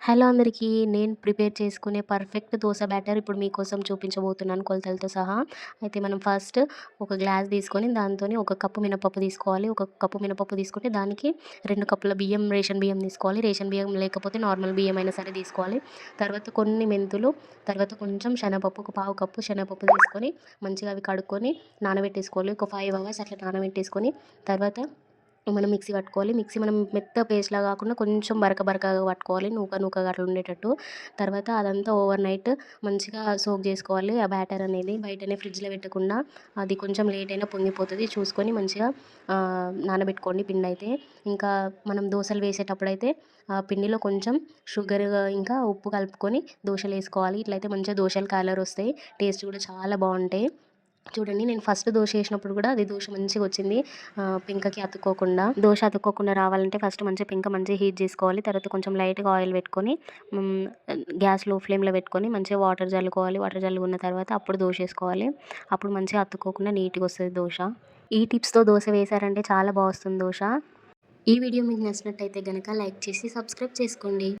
Hello అందరికీ. నేను prepare చేసుకునే పర్ఫెక్ట్ దోస బ్యాటర్ ఇప్పుడు మీకోసం చూపించబోతున్నాను కొలతలతో సహా. అయితే మనం ఫస్ట్ ఒక గ్లాస్ తీసుకొని దాంతోని ఒక కప్పు మినపప్పు తీసుకోవాలి. ఒక కప్పు మినపప్పు తీసుకుంటే దానికి 2 కప్పుల బియ్యం, రేషన్ బియ్యం తీసుకోవాలి. రేషన్ బియ్యం లేకపోతే నార్మల్ బియ్యం అయినా సరే తీసుకోవాలి. తర్వాత కొన్ని మెంతులు, తర్వాత కొంచెం శనగపప్పు, ఒక పావు కప్పు శనగపప్పు తీసుకొని మంచిగా అవి కడుక్కొని నానబెట్టేసుకోవాలి. ఒక 5 అవర్స్ అట్లా నానబెట్టేసుకొని తర్వాత మనం మిక్సీ పట్టుకోవాలి. మిక్సీ మనం మెత్త పేస్ట్‌లా కాకుండా కొంచెం బరకగా పట్టుకోవాలి. నూకగా అట్లా ఉండేటట్టు. తర్వాత అదంతా ఓవర్ నైట్ మంచిగా సోక్ చేసుకోవాలి. ఆ బ్యాటర్ అనేది బయటనే ఫ్రిడ్జ్‌లో పెట్టకుండా, అది కొంచెం లేట్ అయినా పొంగిపోతది. చూసుకొని మంచిగా నానబెట్టుకోండి పిండైతే. ఇంకా మనం దోసలు వేసేటప్పుడైతే ఆ పిండిలో కొంచెం షుగర్ ఇంకా ఉప్పు కలుపుకొని దోసలేసుకోవాలి. ఇట్లయితే మంచిగా దోసలు కలర్ వస్తాయి. టేస్ట్ కూడా చాలా బావుంటాయి. చూడండి, నేను ఫస్ట్ దోస ఏసినప్పుడు కూడా అది దోస మంచిగొచ్చింది. పెంకకి అతుక్కోకుండా రావాలంటే ఫస్ట్ మంచిగా హీట్ చేసుకోవాలి. తర్వాత కొంచెం లైట్‌గా ఆయిల్ పెట్టుకొని గ్యాస్ లో ఫ్లేమ్‌లో పెట్టుకొని మంచిగా వాటర్ జల్లుకోవాలి. వాటర్ జల్లుకున్న తర్వాత అప్పుడు దోసేసుకోవాలి. అప్పుడు మంచిగా అతుక్కోకుండా నీట్‌గా వస్తది దోస. ఈ టిప్స్‌తో దోస వేశారంటే చాలా వస్తుంది దోస. ఈ వీడియో మీకు నచ్చినట్టయితే గనక లైక్ చేసి సబ్స్క్రైబ్ చేసుకోండి.